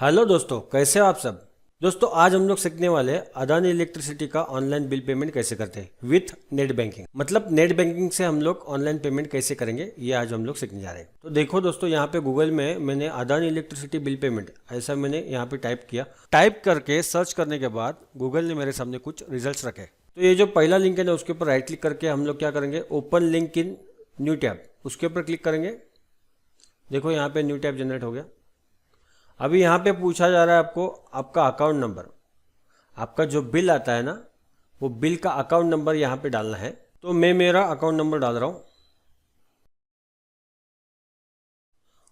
Hello दोस्तों, कैसे हो आप सब। दोस्तों आज हम लोग सीखने वाले हैं अदानी इलेक्ट्रिसिटी का ऑनलाइन बिल पेमेंट कैसे करते हैं विथ नेट बैंकिंग। मतलब नेट बैंकिंग से हम लोग ऑनलाइन पेमेंट कैसे करेंगे, ये आज हम लोग सीखने जा रहे हैं। तो देखो दोस्तों, यहाँ पे गूगल में मैंने अदानी इलेक्ट्रिसिटी बिल पेमेंट ऐसा मैंने यहाँ पे टाइप किया। टाइप करके सर्च करने के बाद गूगल ने मेरे सामने कुछ रिजल्ट रखे। तो ये जो पहला लिंक है ना, उसके ऊपर राइट क्लिक करके हम लोग क्या करेंगे, open link in new tab, उसके ऊपर क्लिक करेंगे। देखो यहाँ पे न्यू टैब जनरेट हो गया। अभी यहाँ पे पूछा जा रहा है आपको आपका अकाउंट नंबर, आपका जो बिल आता है ना, वो बिल का अकाउंट नंबर यहाँ पे डालना है। तो मैं मेरा अकाउंट नंबर डाल रहा हूँ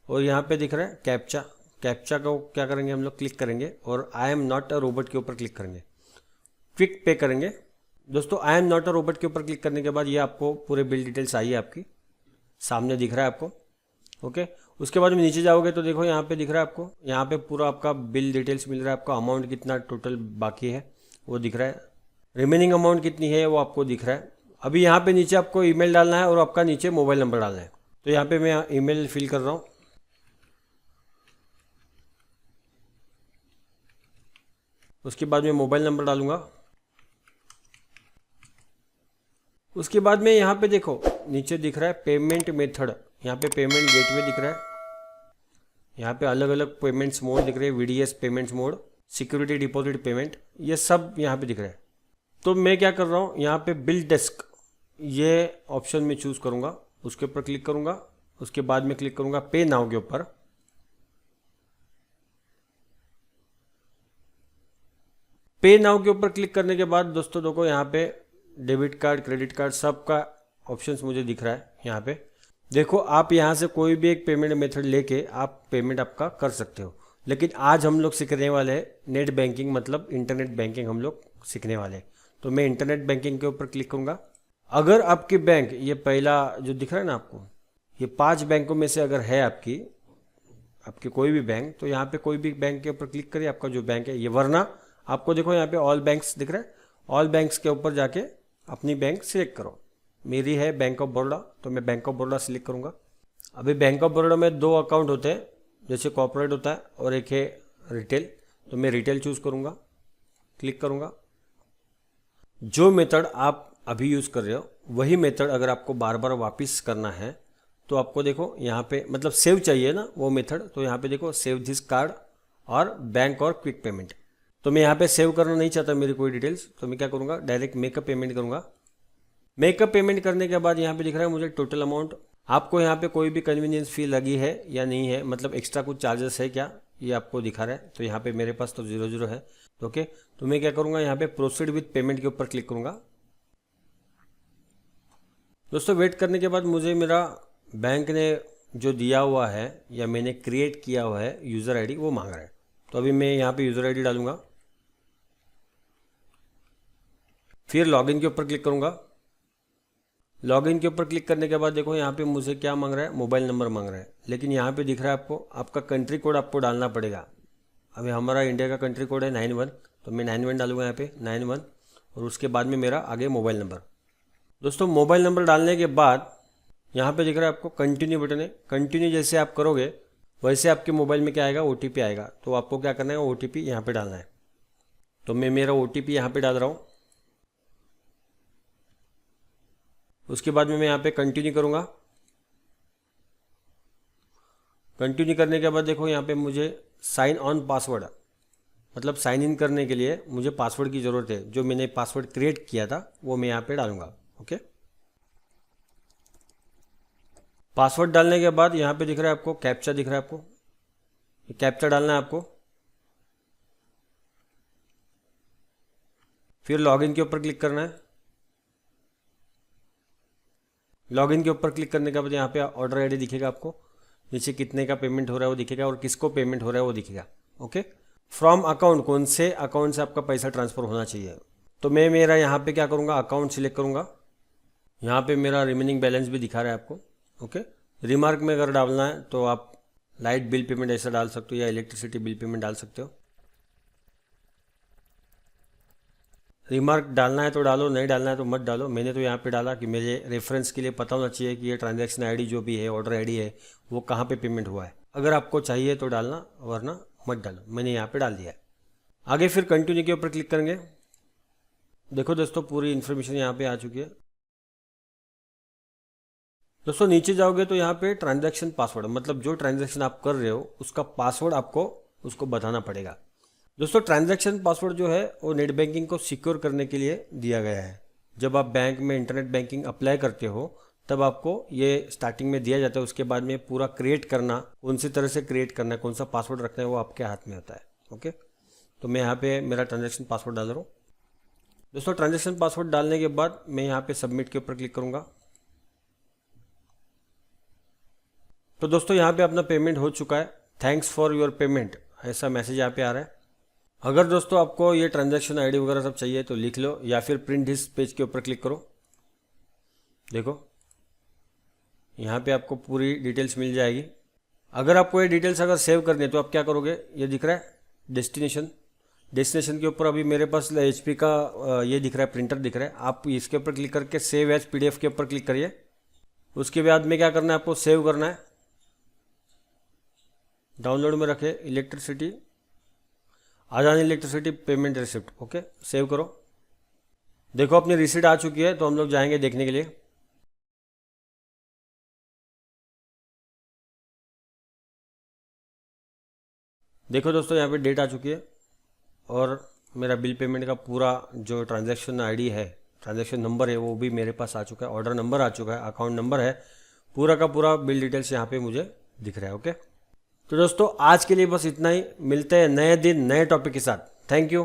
और यहाँ पे दिख रहा है कैप्चा। कैप्चा को क्या करेंगे, हम लोग क्लिक करेंगे और I am not a robot के ऊपर क्लिक करेंगे, क्विक पे करेंगे। दोस्तों I am not a robot के ऊपर क्लिक करने के बाद ये आपको पूरे बिल डिटेल्स आई है, आपकी सामने दिख रहा है आपको। ओके, उसके बाद में नीचे जाओगे तो देखो यहाँ पे दिख रहा है आपको, यहाँ पे पूरा आपका बिल डिटेल्स मिल रहा है, आपका अमाउंट कितना टोटल बाकी है वो दिख रहा है, रिमेनिंग अमाउंट कितनी है वो आपको दिख रहा है। अभी यहाँ पे नीचे आपको ईमेल डालना है और आपका नीचे मोबाइल नंबर डालना है। तो यहाँ पे मैं ईमेल फिल कर रहा हूँ। उसके बाद मैं मोबाइल नंबर डालूंगा। उसके बाद में यहाँ पे देखो नीचे दिख रहा है पेमेंट मेथड, यहाँ पे पेमेंट गेटवे दिख रहा है, यहाँ पे अलग अलग पेमेंट्स मोड दिख रहे हैं, VDS payments mode, security deposit payment, ये सब यहाँ पे दिख रहा है। तो मैं क्या कर रहा हूँ, यहाँ पे बिल डेस्क ये ऑप्शन में चूज़ करूँगा, उसके ऊपर क्लिक करूँगा। उसके बाद में क्लिक करूँगा पे नाउ के ऊपर। पे नाउ के ऊपर क्लिक करने के बाद दोस्तों देखो यहाँ पे डेबिट कार्ड क्रेडिट कार्ड सबका ऑप्शंस मुझे दिख रहा है। यहाँ पे देखो आप यहाँ से कोई भी एक पेमेंट मेथड लेके आप पेमेंट आपका कर सकते हो, लेकिन आज हम लोग सीखने वाले हैं नेट बैंकिंग, मतलब इंटरनेट बैंकिंग हम लोग सीखने वाले हैं। तो मैं इंटरनेट बैंकिंग के ऊपर क्लिक करूँगा। अगर आपकी बैंक, ये पहला जो दिख रहा है ना आपको, ये 5 बैंकों में से अगर है आपकी आपकी कोई भी बैंक, तो यहाँ पे कोई भी बैंक के ऊपर क्लिक करिए, आपका जो बैंक है ये। वरना आपको देखो यहाँ पे ऑल बैंक्स दिख रहा है, ऑल बैंक्स के ऊपर जाके अपनी बैंक सिलेक्ट करो। मेरी है बैंक ऑफ बड़ौदा, तो मैं बैंक ऑफ बड़ौदा सिलेक्ट करूँगा। अभी बैंक ऑफ बड़ौदा में 2 अकाउंट होते हैं, जैसे कॉर्पोरेट होता है और एक है रिटेल, तो मैं रिटेल चूज़ करूँगा, क्लिक करूँगा। जो मेथड आप अभी यूज़ कर रहे हो वही मेथड अगर आपको बार बार वापस करना है तो आपको देखो यहाँ पे, मतलब सेव चाहिए ना वो मेथड, तो यहाँ पे देखो सेव दिस कार्ड और बैंक और क्विक पेमेंट। तो मैं यहाँ पे सेव करना नहीं चाहता मेरी कोई डिटेल्स, तो मैं क्या करूँगा, डायरेक्ट मेकअप पेमेंट करूँगा। मेकअप पेमेंट करने के बाद यहाँ पे दिख रहा है मुझे टोटल अमाउंट। आपको यहाँ पे कोई भी कन्वीनियंस फी लगी है या नहीं है, मतलब एक्स्ट्रा कुछ चार्जेस है क्या, ये आपको दिखा रहा है। तो यहाँ पे मेरे पास तो 0 है। ओके, तो मैं क्या करूँगा, यहाँ पे प्रोसीड विथ पेमेंट के ऊपर क्लिक करूँगा। दोस्तों वेट करने के बाद मुझे मेरा बैंक ने जो दिया हुआ है या मैंने क्रिएट किया हुआ है यूज़र आईडी वो मांग रहा है। तो अभी मैं यहाँ पे यूज़र आईडी डालूंगा, फिर लॉगिन के ऊपर क्लिक करूँगा। लॉगिन के ऊपर क्लिक करने के बाद देखो यहाँ पे मुझे क्या मांग रहा है, मोबाइल नंबर मांग रहा है, लेकिन यहाँ पे दिख रहा है आपको आपका कंट्री कोड आपको डालना पड़ेगा। अभी हमारा इंडिया का कंट्री कोड है 91, तो मैं 91 डालूंगा यहाँ पे 91, और उसके बाद में मेरा आगे मोबाइल नंबर। दोस्तों मोबाइल नंबर डालने के बाद यहाँ पे दिख रहा है आपको कंटिन्यू बटन है। कंटिन्यू जैसे आप करोगे वैसे आपके मोबाइल में क्या आएगा, OTP आएगा। तो आपको क्या करना है, OTP यहाँ पे डालना है। तो मैं मेरा OTP यहाँ पे डाल रहा हूँ। उसके बाद में मैं यहाँ पे कंटिन्यू करूँगा। कंटिन्यू करने के बाद देखो यहाँ पे मुझे साइन ऑन पासवर्ड, मतलब साइन इन करने के लिए मुझे पासवर्ड की ज़रूरत है। जो मैंने पासवर्ड क्रिएट किया था वो मैं यहाँ पे डालूंगा। ओके, पासवर्ड डालने के बाद यहाँ पे दिख रहा है आपको कैप्चा दिख रहा है, आपको ये कैप्चा डालना है आपको। फिर लॉगिन के ऊपर क्लिक करना है। लॉगिन के ऊपर क्लिक करने के बाद यहाँ पे ऑर्डर आईडी दिखेगा आपको, नीचे कितने का पेमेंट हो रहा है वो दिखेगा और किसको पेमेंट हो रहा है वो दिखेगा। ओके, फ्रॉम अकाउंट, कौन से अकाउंट से आपका पैसा ट्रांसफर होना चाहिए। तो मैं मेरा यहाँ पे क्या करूँगा, अकाउंट सिलेक्ट करूँगा। यहाँ पे मेरा रिमेनिंग बैलेंस भी दिखा रहा है आपको। ओके, रिमार्क में अगर डालना है तो आप लाइट बिल पेमेंट ऐसा डाल सकते हो या इलेक्ट्रिसिटी बिल पेमेंट डाल सकते हो। रिमार्क डालना है तो डालो, नहीं डालना है तो मत डालो। मैंने तो यहाँ पे डाला कि मेरे रेफरेंस के लिए पता होना चाहिए कि ये ट्रांजैक्शन आईडी जो भी है, ऑर्डर आईडी है, वो कहाँ पे पेमेंट हुआ है। अगर आपको चाहिए तो डालना, वरना मत डालो, मैंने यहाँ पे डाल दिया है। आगे फिर कंटिन्यू के ऊपर क्लिक करेंगे। देखो दोस्तों पूरी इन्फॉर्मेशन यहाँ पे आ चुकी है। दोस्तों नीचे जाओगे तो यहाँ पे ट्रांजैक्शन पासवर्ड, मतलब जो ट्रांजैक्शन आप कर रहे हो उसका पासवर्ड आपको उसको बताना पड़ेगा। दोस्तों ट्रांजैक्शन पासवर्ड जो है वो नेट बैंकिंग को सिक्योर करने के लिए दिया गया है। जब आप बैंक में इंटरनेट बैंकिंग अप्लाई करते हो तब आपको ये स्टार्टिंग में दिया जाता है। उसके बाद में पूरा क्रिएट करना, कौन सी तरह से क्रिएट करना है, कौन सा पासवर्ड रखना है, वो आपके हाथ में होता है। ओके, तो मैं यहाँ पे मेरा ट्रांजैक्शन पासवर्ड डाल रहा हूँ। दोस्तों ट्रांजैक्शन पासवर्ड डालने के बाद मैं यहाँ पे सबमिट के ऊपर क्लिक करूँगा। तो दोस्तों यहाँ पे अपना पेमेंट हो चुका है, थैंक्स फॉर योर पेमेंट ऐसा मैसेज यहाँ पे आ रहा है। अगर दोस्तों आपको ये ट्रांजैक्शन आईडी वगैरह सब चाहिए तो लिख लो या फिर प्रिंट दिस पेज के ऊपर क्लिक करो। देखो यहाँ पे आपको पूरी डिटेल्स मिल जाएगी। अगर आपको ये डिटेल्स अगर सेव करनी है तो आप क्या करोगे, ये दिख रहा है डेस्टिनेशन के ऊपर अभी मेरे पास HP का ये दिख रहा है, प्रिंटर दिख रहा है। आप इसके ऊपर क्लिक करके सेव एज PDF के ऊपर क्लिक करिए। उसके बाद में क्या करना है, आपको सेव करना है। डाउनलोड में रखे electricity, Adani electricity payment receipt. Okay, save करो। देखो अपनी रिसिप्ट आ चुकी है, तो हम लोग जाएंगे देखने के लिए। देखो दोस्तों यहाँ पे डेट आ चुकी है और मेरा बिल पेमेंट का पूरा जो ट्रांजैक्शन आईडी है, ट्रांजैक्शन नंबर है, वो भी मेरे पास आ चुका है। ऑर्डर नंबर आ चुका है, अकाउंट नंबर है, पूरा का पूरा बिल डिटेल्स यहाँ पे मुझे दिख रहा है। ओके, तो दोस्तों आज के लिए बस इतना ही। मिलते हैं नए दिन नए टॉपिक के साथ। Thank you.